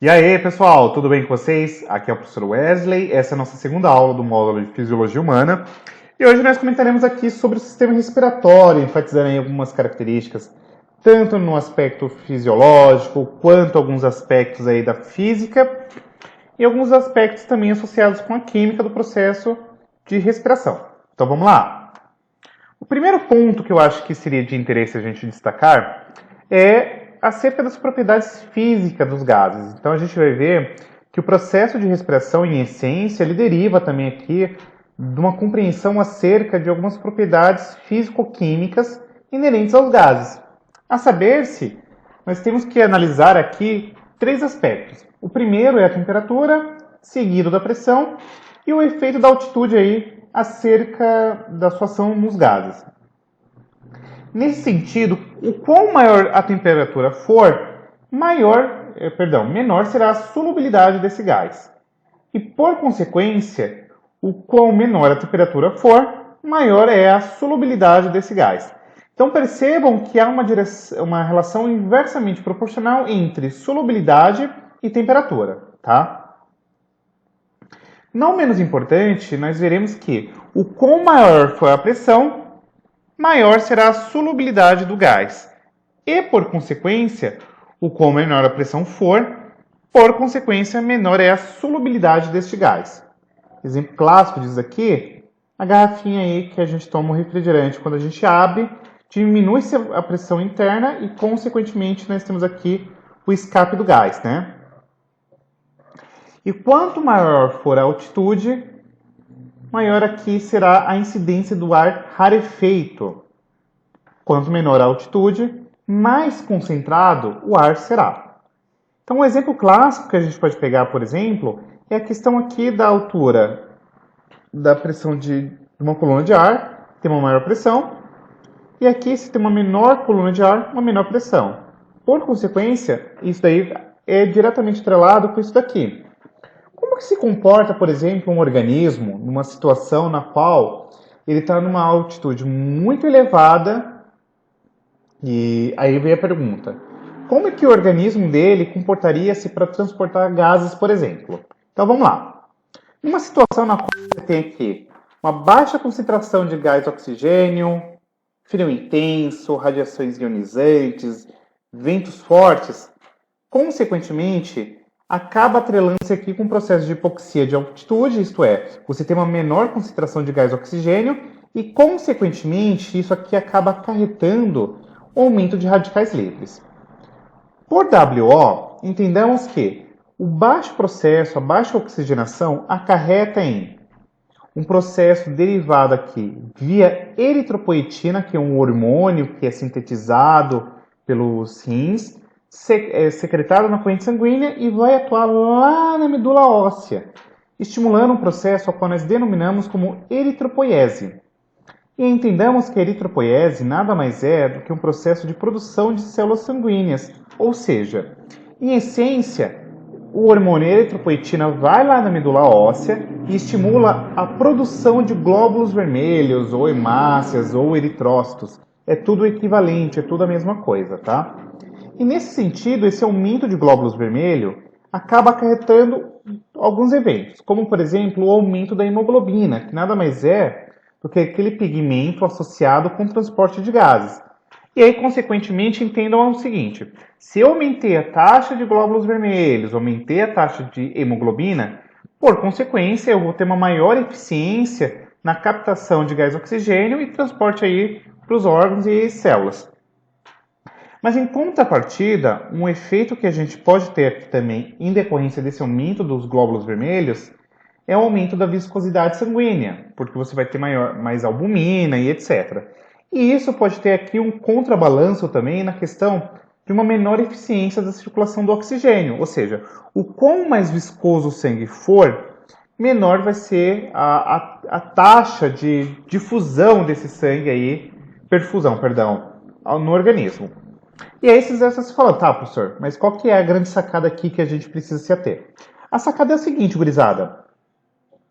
E aí, pessoal, tudo bem com vocês? Aqui é o professor Wesley, essa é a nossa segunda aula do módulo de Fisiologia Humana. E hoje nós comentaremos aqui sobre o sistema respiratório, enfatizando aí algumas características, tanto no aspecto fisiológico, quanto alguns aspectos aí da física, e alguns aspectos também associados com a química do processo de respiração. Então vamos lá! O primeiro ponto que eu acho que seria de interesse a gente destacar é acerca das propriedades físicas dos gases. Então a gente vai ver que o processo de respiração, em essência, ele deriva também aqui de uma compreensão acerca de algumas propriedades físico-químicas inerentes aos gases. A saber-se, nós temos que analisar aqui três aspectos. O primeiro é a temperatura, seguido da pressão, e o efeito da altitude aí acerca da sua ação nos gases. Nesse sentido, o quão maior a temperatura for, menor será a solubilidade desse gás. E, por consequência, o quão menor a temperatura for, maior é a solubilidade desse gás. Então percebam que há uma relação inversamente proporcional entre solubilidade e temperatura, tá? Não menos importante, nós veremos que o quão maior for a pressão, maior será a solubilidade do gás. E, por consequência, o quão menor a pressão for, por consequência, menor é a solubilidade deste gás. Exemplo clássico disso aqui, a garrafinha aí que a gente toma o refrigerante. Quando a gente abre, diminui-se a pressão interna e, consequentemente, nós temos aqui o escape do gás, né? E quanto maior for a altitude, maior aqui será a incidência do ar rarefeito. Quanto menor a altitude, mais concentrado o ar será. Então, um exemplo clássico que a gente pode pegar, por exemplo, é a questão aqui da altura da pressão de uma coluna de ar, tem uma maior pressão, e aqui se tem uma menor coluna de ar, uma menor pressão. Por consequência, isso daí é diretamente atrelado com isso daqui. Como que se comporta, por exemplo, um organismo numa situação na qual ele está numa altitude muito elevada? E aí vem a pergunta: como é que o organismo dele comportaria-se para transportar gases, por exemplo? Então vamos lá. Numa situação na qual você tem aqui uma baixa concentração de gás oxigênio, frio intenso, radiações ionizantes, ventos fortes, consequentemente, acaba atrelando-se aqui com o processo de hipoxia de altitude, isto é, você tem uma menor concentração de gás oxigênio e, consequentemente, isso aqui acaba acarretando o aumento de radicais livres. Por WO, entendamos que o baixo processo, a baixa oxigenação, acarreta em um processo derivado aqui via eritropoetina, que é um hormônio que é sintetizado pelos rins, secretado na corrente sanguínea e vai atuar lá na medula óssea, estimulando um processo ao qual nós denominamos como eritropoiese. E entendamos que a eritropoiese nada mais é do que um processo de produção de células sanguíneas, ou seja, em essência, o hormônio eritropoetina vai lá na medula óssea e estimula a produção de glóbulos vermelhos, ou hemácias, ou eritrócitos. É tudo equivalente, é tudo a mesma coisa, tá? E nesse sentido, esse aumento de glóbulos vermelhos acaba acarretando alguns eventos, como por exemplo o aumento da hemoglobina, que nada mais é do que aquele pigmento associado com o transporte de gases. E aí, consequentemente, entendam o seguinte: se eu aumentei a taxa de glóbulos vermelhos, aumentei a taxa de hemoglobina, por consequência, eu vou ter uma maior eficiência na captação de gás oxigênio e transporte aí para os órgãos e células. Mas em contrapartida, um efeito que a gente pode ter aqui também em decorrência desse aumento dos glóbulos vermelhos é o aumento da viscosidade sanguínea, porque você vai ter mais albumina e etc. E isso pode ter aqui um contrabalanço também na questão de uma menor eficiência da circulação do oxigênio, ou seja, o quão mais viscoso o sangue for, menor vai ser a taxa de difusão desse sangue aí, no organismo. E aí você fala, tá, professor, mas qual que é a grande sacada aqui que a gente precisa se ater? A sacada é a seguinte, gurizada.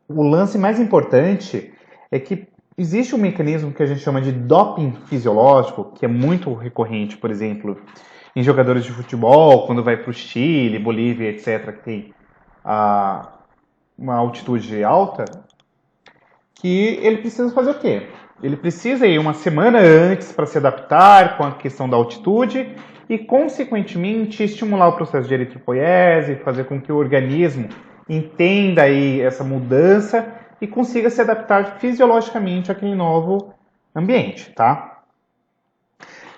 O lance mais importante é que existe um mecanismo que a gente chama de doping fisiológico, que é muito recorrente, por exemplo, em jogadores de futebol, quando vai para o Chile, Bolívia, etc., que tem uma altitude alta, que ele precisa fazer o quê? Ele precisa ir uma semana antes para se adaptar com a questão da altitude e, consequentemente, estimular o processo de eritropoiese, fazer com que o organismo entenda aí essa mudança e consiga se adaptar fisiologicamente àquele novo ambiente, tá?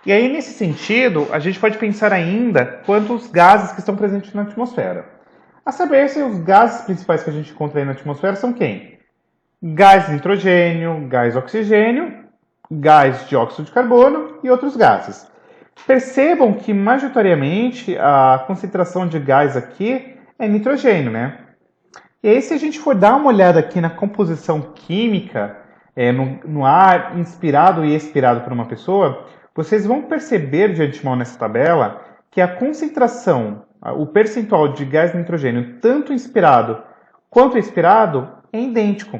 E aí, nesse sentido, a gente pode pensar ainda quantos gases que estão presentes na atmosfera. A saber, se os gases principais que a gente encontra aí na atmosfera são quem? Gás nitrogênio, gás oxigênio, gás dióxido de carbono e outros gases. Percebam que, majoritariamente, a concentração de gás aqui é nitrogênio, né? E aí, se a gente for dar uma olhada aqui na composição química, no ar inspirado e expirado por uma pessoa, vocês vão perceber de antemão nessa tabela que a concentração, o percentual de gás nitrogênio, tanto inspirado quanto expirado, é idêntico.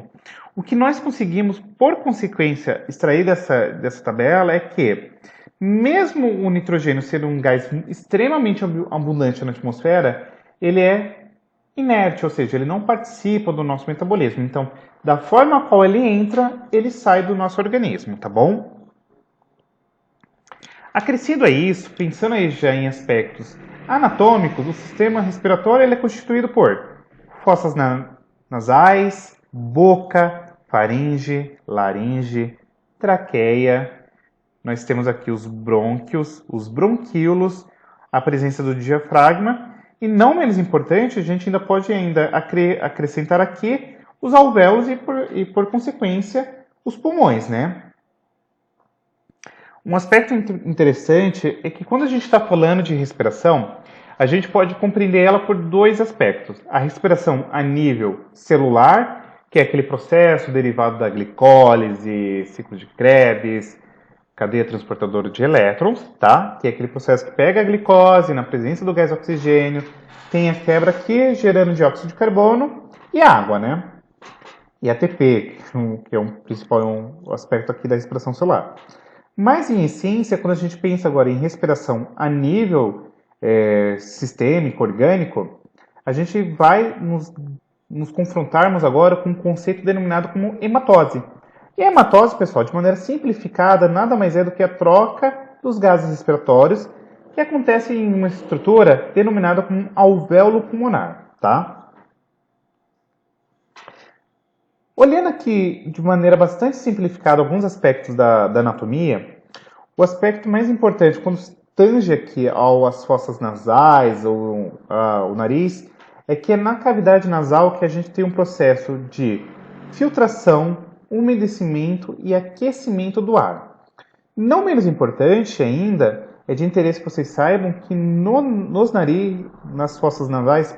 O que nós conseguimos, por consequência, extrair dessa tabela é que, mesmo o nitrogênio sendo um gás extremamente abundante na atmosfera, ele é inerte, ou seja, ele não participa do nosso metabolismo. Então, da forma qual ele entra, ele sai do nosso organismo, tá bom? Acrescido a isso, pensando aí já em aspectos anatômicos, o sistema respiratório ele é constituído por fossas nasais, boca, faringe, laringe, traqueia. Nós temos aqui os brônquios, os bronquíolos, a presença do diafragma e, não menos importante, a gente ainda pode acrescentar aqui os alvéolos e por consequência, os pulmões, né? Um aspecto interessante é que quando a gente está falando de respiração, a gente pode compreender ela por dois aspectos. A respiração a nível celular, que é aquele processo derivado da glicólise, ciclo de Krebs, cadeia transportadora de elétrons, tá? Que é aquele processo que pega a glicose na presença do gás oxigênio, tem a quebra aqui, gerando dióxido de carbono e água, né? E ATP, que é um principal aspecto aqui da respiração celular. Mas, em essência, quando a gente pensa agora em respiração a nível sistêmico, orgânico, a gente vai nos confrontarmos agora com um conceito denominado como hematose. E a hematose, pessoal, de maneira simplificada, nada mais é do que a troca dos gases respiratórios que acontece em uma estrutura denominada como alvéolo pulmonar, tá? Olhando aqui de maneira bastante simplificada alguns aspectos da anatomia, o aspecto mais importante quando tange aqui às fossas nasais ou o nariz é que é na cavidade nasal que a gente tem um processo de filtração, umedecimento e aquecimento do ar. Não menos importante ainda, é de interesse que vocês saibam que nas fossas nasais,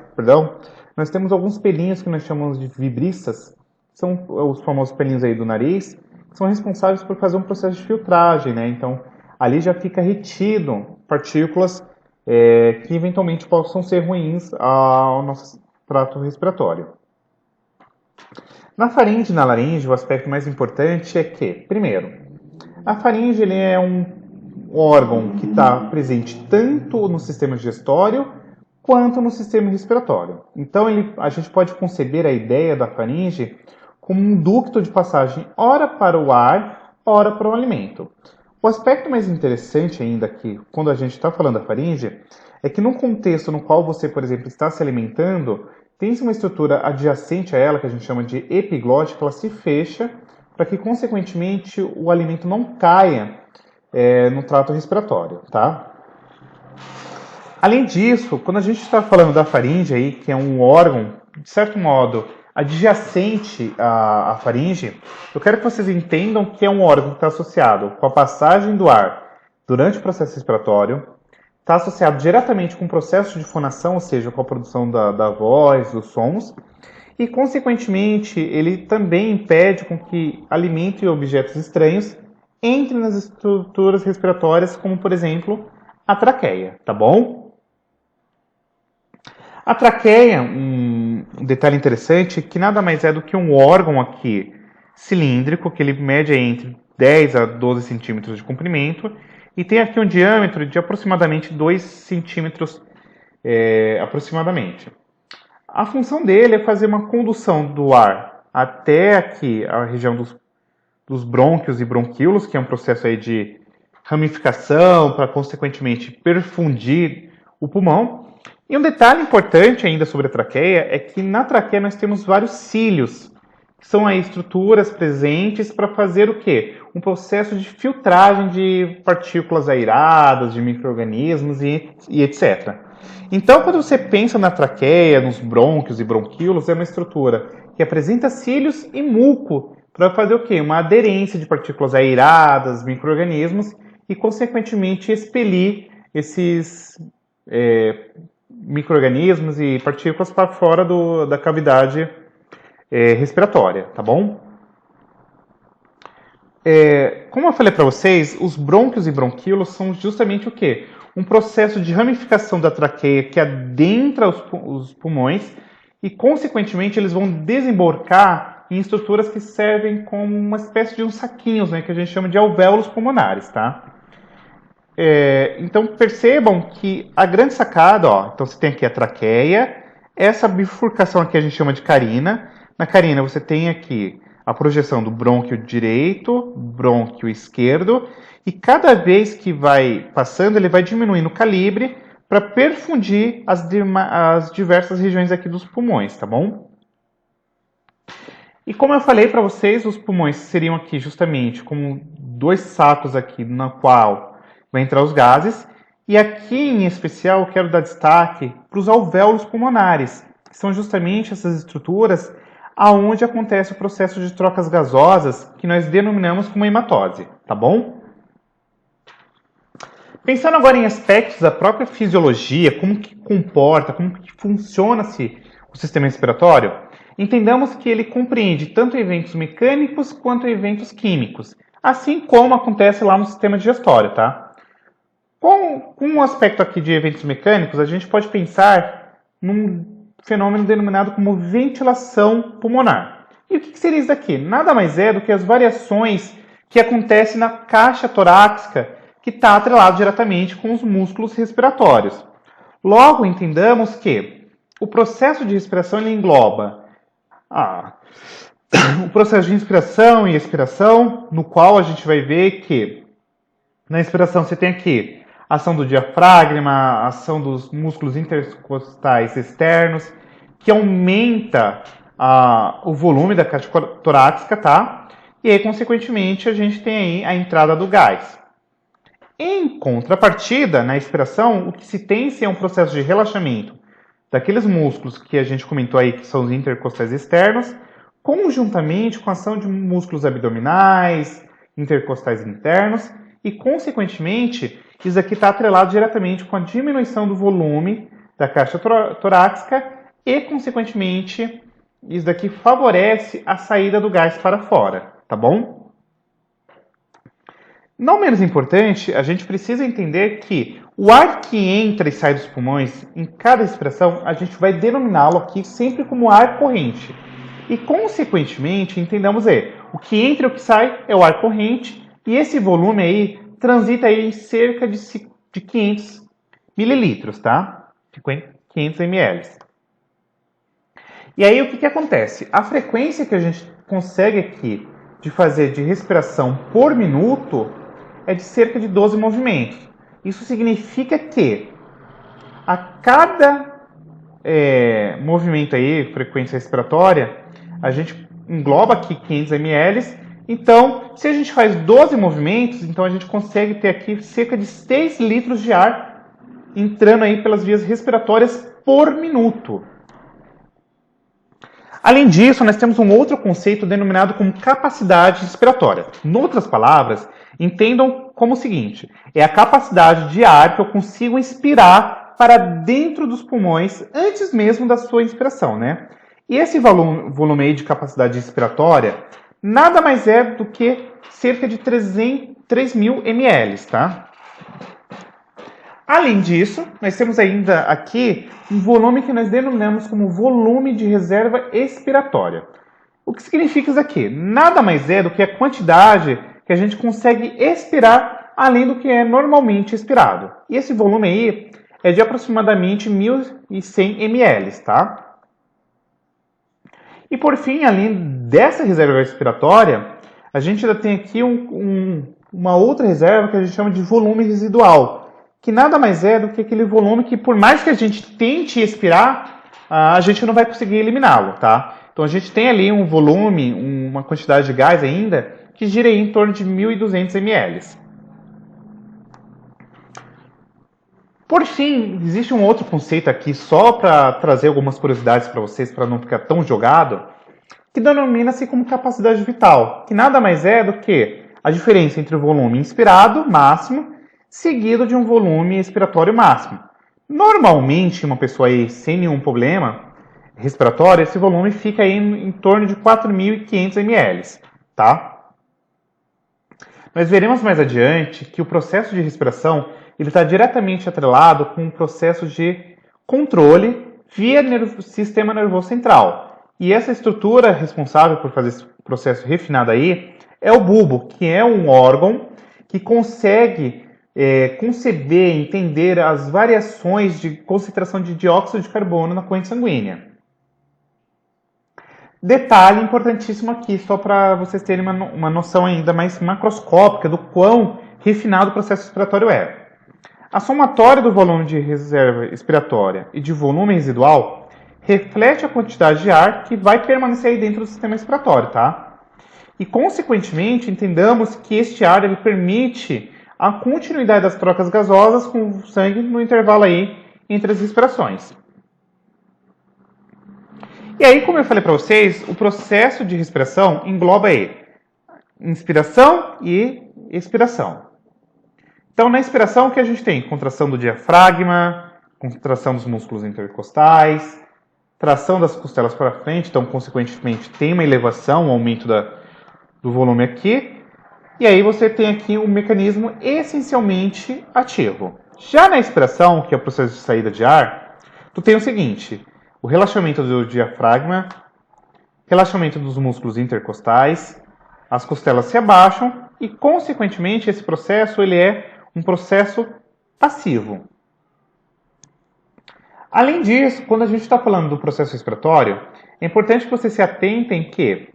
nós temos alguns pelinhos que nós chamamos de vibristas, são os famosos pelinhos aí do nariz, que são responsáveis por fazer um processo de filtragem, né? Então, ali já fica retido partículas que eventualmente possam ser ruins ao nosso trato respiratório. Na faringe e na laringe, o aspecto mais importante é que, primeiro, a faringe ele é um órgão que está presente tanto no sistema digestório quanto no sistema respiratório. Então, a gente pode conceber a ideia da faringe como um ducto de passagem ora para o ar, ora para o alimento. O aspecto mais interessante ainda aqui, quando a gente está falando da faringe, é que no contexto no qual você, por exemplo, está se alimentando, tem-se uma estrutura adjacente a ela, que a gente chama de epiglótica, ela se fecha para que, consequentemente, o alimento não caia no trato respiratório, tá? Além disso, quando a gente está falando da faringe, aí, que é um órgão, de certo modo, adjacente à faringe, eu quero que vocês entendam que é um órgão que está associado com a passagem do ar durante o processo respiratório, está associado diretamente com o processo de fonação, ou seja, com a produção da voz, dos sons, e, consequentemente, ele também impede com que alimento e objetos estranhos entrem nas estruturas respiratórias, como, por exemplo, a traqueia, tá bom? A traqueia, um detalhe interessante, que nada mais é do que um órgão aqui cilíndrico, que ele mede entre 10 a 12 centímetros de comprimento, e tem aqui um diâmetro de aproximadamente 2 centímetros aproximadamente. A função dele é fazer uma condução do ar até aqui a região dos brônquios e bronquíolos, que é um processo aí de ramificação para, consequentemente, perfundir o pulmão. E um detalhe importante ainda sobre a traqueia é que na traqueia nós temos vários cílios, que são aí estruturas presentes para fazer o quê? Um processo de filtragem de partículas aeradas, de micro-organismos e etc. Então, quando você pensa na traqueia, nos brônquios e bronquíolos, é uma estrutura que apresenta cílios e muco para fazer o quê? Uma aderência de partículas aeradas, micro-organismos e, consequentemente, expelir esses micro-organismos e partículas para fora da cavidade respiratória, tá bom? Como eu falei para vocês, os brônquios e bronquíolos são justamente o quê? Um processo de ramificação da traqueia que adentra os pulmões e, consequentemente, eles vão desembocar em estruturas que servem como uma espécie de uns saquinhos, né, que a gente chama de alvéolos pulmonares, tá? Então, percebam que a grande sacada, então você tem aqui a traqueia, essa bifurcação aqui a gente chama de carina. Na carina você tem aqui a projeção do brônquio direito, brônquio esquerdo, e cada vez que vai passando, ele vai diminuindo o calibre para perfundir as diversas regiões aqui dos pulmões, tá bom? E como eu falei para vocês, os pulmões seriam aqui justamente como dois sacos aqui, na qual vai entrar os gases, e aqui em especial eu quero dar destaque para os alvéolos pulmonares, que são justamente essas estruturas aonde acontece o processo de trocas gasosas que nós denominamos como hematose, tá bom? Pensando agora em aspectos da própria fisiologia, como que comporta, como que funciona-se o sistema respiratório, entendamos que ele compreende tanto eventos mecânicos quanto eventos químicos, assim como acontece lá no sistema digestório, tá? Com o aspecto aqui de eventos mecânicos, a gente pode pensar num fenômeno denominado como ventilação pulmonar. E o que seria isso daqui? Nada mais é do que as variações que acontecem na caixa torácica, que está atrelado diretamente com os músculos respiratórios. Logo, entendamos que o processo de respiração ele engloba o processo de inspiração e expiração, no qual a gente vai ver que na inspiração você tem aqui a ação do diafragma, a ação dos músculos intercostais externos, que aumenta o volume da caixa torácica, tá? E aí, consequentemente, a gente tem aí a entrada do gás. Em contrapartida, na expiração, o que se tem é um processo de relaxamento daqueles músculos que a gente comentou aí, que são os intercostais externos, conjuntamente com a ação de músculos abdominais, intercostais internos, e, consequentemente, isso aqui está atrelado diretamente com a diminuição do volume da caixa torácica e, consequentemente, isso daqui favorece a saída do gás para fora, tá bom? Não menos importante, a gente precisa entender que o ar que entra e sai dos pulmões, em cada respiração, a gente vai denominá-lo aqui sempre como ar corrente. E, consequentemente, entendamos o que entra e o que sai é o ar corrente, e esse volume aí transita aí em cerca de 500 mililitros, tá? 500 ml. E aí, o que acontece? A frequência que a gente consegue aqui de fazer de respiração por minuto é de cerca de 12 movimentos. Isso significa que a cada movimento aí, frequência respiratória, a gente engloba aqui 500 ml. Então, se a gente faz 12 movimentos, então a gente consegue ter aqui cerca de 6 litros de ar entrando aí pelas vias respiratórias por minuto. Além disso, nós temos um outro conceito denominado como capacidade respiratória. Em outras palavras, entendam como o seguinte: é a capacidade de ar que eu consigo inspirar para dentro dos pulmões antes mesmo da sua inspiração, né? E esse volume aí de capacidade respiratória nada mais é do que cerca de 3.000 ml, tá? Além disso, nós temos ainda aqui um volume que nós denominamos como volume de reserva expiratória. O que significa isso aqui? Nada mais é do que a quantidade que a gente consegue expirar além do que é normalmente expirado. E esse volume aí é de aproximadamente 1.100 ml, tá? E por fim, além dessa reserva respiratória, a gente ainda tem aqui uma outra reserva que a gente chama de volume residual, que nada mais é do que aquele volume que, por mais que a gente tente expirar, a gente não vai conseguir eliminá-lo, tá? Então a gente tem ali um volume, uma quantidade de gás ainda, que gira aí em torno de 1.200 ml. Por fim, existe um outro conceito aqui, só para trazer algumas curiosidades para vocês, para não ficar tão jogado, que denomina-se como capacidade vital, que nada mais é do que a diferença entre o volume inspirado máximo seguido de um volume expiratório máximo. Normalmente, uma pessoa aí sem nenhum problema respiratório, esse volume fica aí em torno de 4.500 ml, tá? Nós veremos mais adiante que o processo de respiração ele está diretamente atrelado com o processo de controle via sistema nervoso central. E essa estrutura responsável por fazer esse processo refinado aí é o bulbo, que é um órgão que consegue conceber, entender as variações de concentração de dióxido de carbono na corrente sanguínea. Detalhe importantíssimo aqui, só para vocês terem uma noção ainda mais macroscópica do quão refinado o processo respiratório é. A somatória do volume de reserva expiratória e de volume residual reflete a quantidade de ar que vai permanecer aí dentro do sistema respiratório, tá? E, consequentemente, entendamos que este ar ele permite a continuidade das trocas gasosas com o sangue no intervalo aí entre as respirações. E aí, como eu falei para vocês, o processo de respiração engloba aí inspiração e expiração. Então, na inspiração, o que a gente tem? Contração do diafragma, contração dos músculos intercostais, tração das costelas para frente, então, consequentemente, tem uma elevação, um aumento do volume aqui. E aí você tem aqui um mecanismo essencialmente ativo. Já na expiração, que é o processo de saída de ar, tu tem o seguinte: o relaxamento do diafragma, relaxamento dos músculos intercostais, as costelas se abaixam e, consequentemente, esse processo ele é um processo passivo. Além disso, quando a gente está falando do processo respiratório, é importante que vocês se atentem que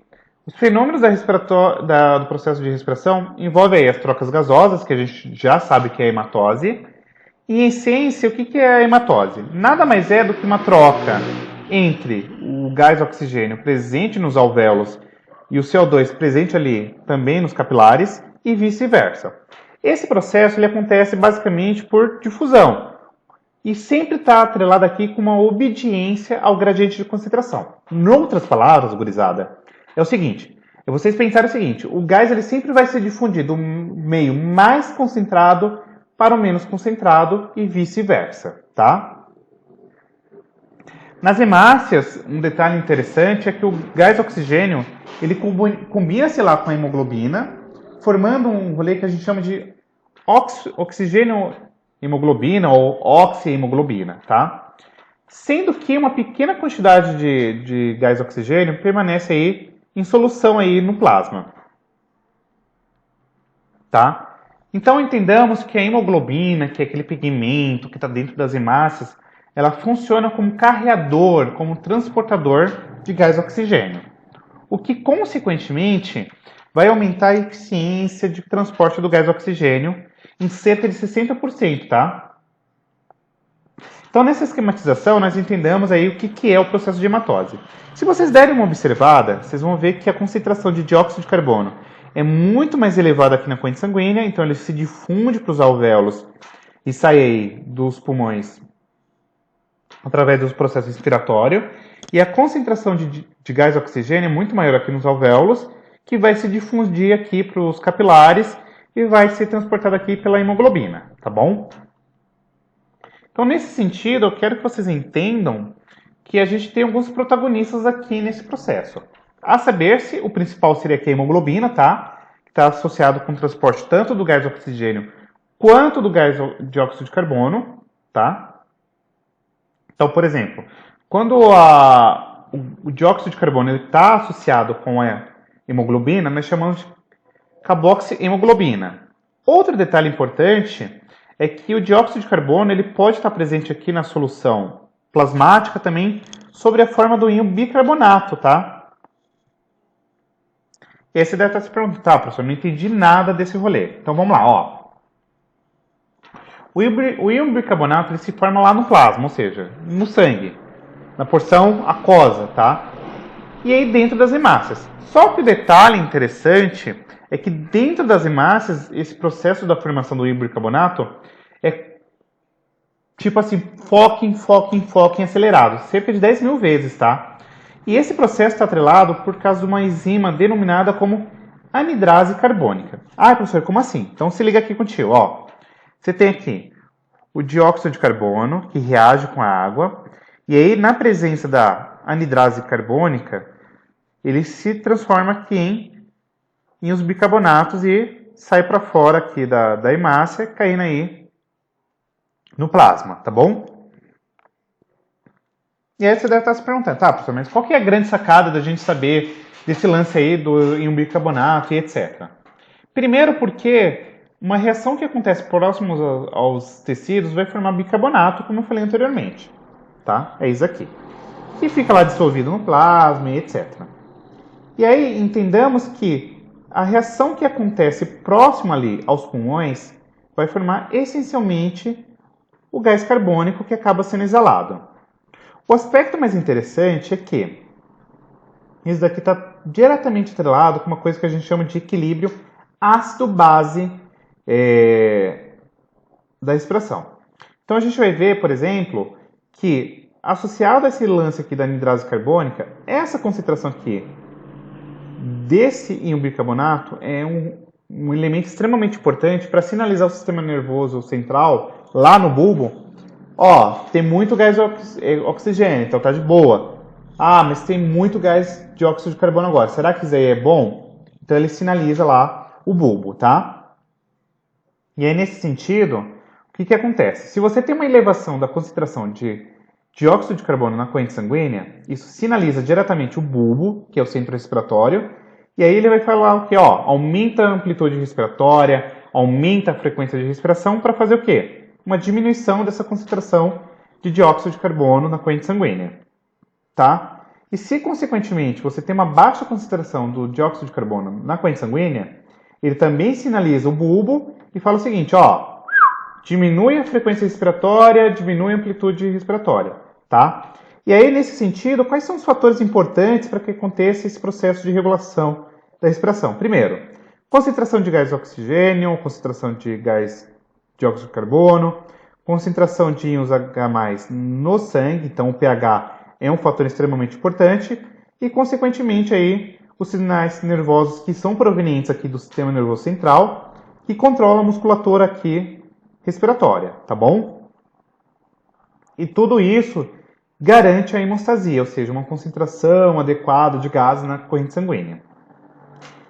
os fenômenos do processo de respiração envolvem aí as trocas gasosas, que a gente já sabe que é a hematose. E, em essência, o que é a hematose? Nada mais é do que uma troca entre o gás oxigênio presente nos alvéolos e o CO2 presente ali também nos capilares e vice-versa. Esse processo ele acontece basicamente por difusão e sempre está atrelado aqui com uma obediência ao gradiente de concentração. Em outras palavras, gurizada, é o seguinte: é vocês pensarem o seguinte: o gás ele sempre vai ser difundido do meio mais concentrado para o menos concentrado e vice-versa, tá? Nas hemácias, um detalhe interessante é que o gás oxigênio ele combina-se lá com a hemoglobina, formando um rolê que a gente chama de oxigênio-hemoglobina ou oxi-hemoglobina, tá? Sendo que uma pequena quantidade de gás oxigênio permanece aí em solução aí no plasma, tá? Então entendamos que a hemoglobina, que é aquele pigmento que está dentro das hemácias, ela funciona como carreador, como transportador de gás oxigênio, o que consequentemente vai aumentar a eficiência de transporte do gás oxigênio em cerca de 60%, tá? Então, nessa esquematização, nós entendemos aí o que é o processo de hematose. Se vocês derem uma observada, vocês vão ver que a concentração de dióxido de carbono é muito mais elevada aqui na corrente sanguínea, então ele se difunde para os alvéolos e sai aí dos pulmões através do processo respiratório. E a concentração de gás oxigênio é muito maior aqui nos alvéolos, que vai se difundir aqui para os capilares e vai ser transportado aqui pela hemoglobina, tá bom? Então, nesse sentido, eu quero que vocês entendam que a gente tem alguns protagonistas aqui nesse processo. A saber-se, o principal seria aqui a hemoglobina, tá? Que está associado com o transporte tanto do gás oxigênio quanto do gás dióxido de carbono, tá? Então, por exemplo, quando o dióxido de carbono está associado com a hemoglobina, nós chamamos de carboxihemoglobina. Outro detalhe importante é que o dióxido de carbono ele pode estar presente aqui na solução plasmática também sobre a forma do íon bicarbonato, tá? E aí você deve estar se perguntando, tá, professor, não entendi nada desse rolê. Então vamos lá, ó. O íon bicarbonato ele se forma lá no plasma, ou seja, no sangue, na porção aquosa, tá? E aí dentro das hemácias. Só que o detalhe interessante é que dentro das hemácias, esse processo da formação do íon bicarbonato é tipo assim, foquem acelerado, cerca de 10 mil vezes, tá? E esse processo está atrelado por causa de uma enzima denominada como anidrase carbônica. Ah, professor, como assim? Então se liga aqui contigo, ó. Você tem aqui o dióxido de carbono, que reage com a água, e aí na presença da anidrase carbônica, ele se transforma aqui em os bicarbonatos e sai para fora aqui da hemácia, caindo aí no plasma, tá bom? E aí você deve estar se perguntando, tá, professor, mas qual que é a grande sacada da gente saber desse lance aí do íon bicarbonato e etc? Primeiro porque uma reação que acontece próximo aos tecidos vai formar bicarbonato, como eu falei anteriormente, tá? É isso aqui. E fica lá dissolvido no plasma e etc. E aí entendamos que a reação que acontece próximo ali aos pulmões vai formar essencialmente o gás carbônico que acaba sendo exalado. O aspecto mais interessante é que isso daqui está diretamente atrelado com uma coisa que a gente chama de equilíbrio ácido-base da respiração. Então a gente vai ver, por exemplo, que associado a esse lance aqui da anidrase carbônica, essa concentração aqui desse íon bicarbonato é um elemento extremamente importante para sinalizar o sistema nervoso central lá no bulbo. Ó, tem muito gás oxigênio, então tá de boa. Ah, mas tem muito gás de óxido de carbono agora. Será que isso aí é bom? Então ele sinaliza lá o bulbo, tá? E aí nesse sentido, o que acontece? Se você tem uma elevação da concentração de dióxido de carbono na corrente sanguínea, isso sinaliza diretamente o bulbo, que é o centro respiratório, e aí ele vai falar o que? Ó, aumenta a amplitude respiratória, aumenta a frequência de respiração para fazer o quê? Uma diminuição dessa concentração de dióxido de carbono na corrente sanguínea, tá? E se, consequentemente, você tem uma baixa concentração do dióxido de carbono na corrente sanguínea, ele também sinaliza o bulbo e fala o seguinte, ó, diminui a frequência respiratória, diminui a amplitude respiratória, tá? E aí, nesse sentido, quais são os fatores importantes para que aconteça esse processo de regulação da respiração? Primeiro, concentração de gás oxigênio, concentração de gás dióxido de carbono, concentração de íons H+, no sangue, então o pH é um fator extremamente importante, e, consequentemente, aí, os sinais nervosos que são provenientes aqui do sistema nervoso central, que controla a musculatura aqui respiratória, tá bom? E tudo isso garante a hemostasia, ou seja, uma concentração adequada de gases na corrente sanguínea.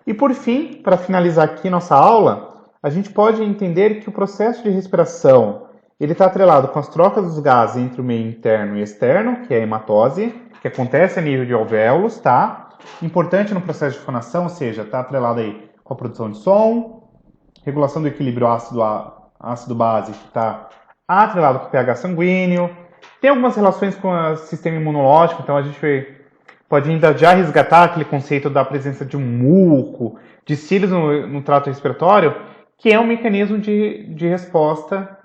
E por fim, para finalizar aqui nossa aula, a gente pode entender que o processo de respiração ele está atrelado com as trocas dos gases entre o meio interno e externo, que é a hematose, que acontece a nível de alvéolos, tá? Importante no processo de fonação, ou seja, está atrelado aí com a produção de som, regulação do equilíbrio ácido-base, que está atrelado com o pH sanguíneo. Tem algumas relações com o sistema imunológico, então a gente pode ainda já resgatar aquele conceito da presença de um muco, de cílios no trato respiratório, que é um mecanismo de resposta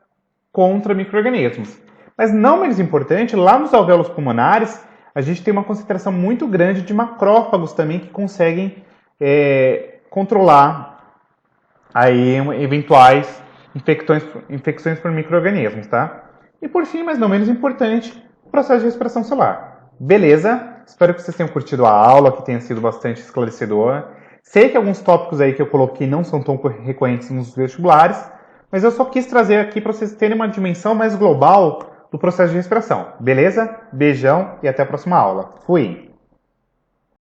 contra micro-organismos. Mas não menos importante, lá nos alvéolos pulmonares, a gente tem uma concentração muito grande de macrófagos também que conseguem controlar aí eventuais infecções por micro-organismos, tá? E por fim, mas não menos importante, o processo de respiração celular. Beleza? Espero que vocês tenham curtido a aula, que tenha sido bastante esclarecedora. Sei que alguns tópicos aí que eu coloquei não são tão recorrentes nos vestibulares, mas eu só quis trazer aqui para vocês terem uma dimensão mais global do processo de respiração. Beleza? Beijão e até a próxima aula. Fui!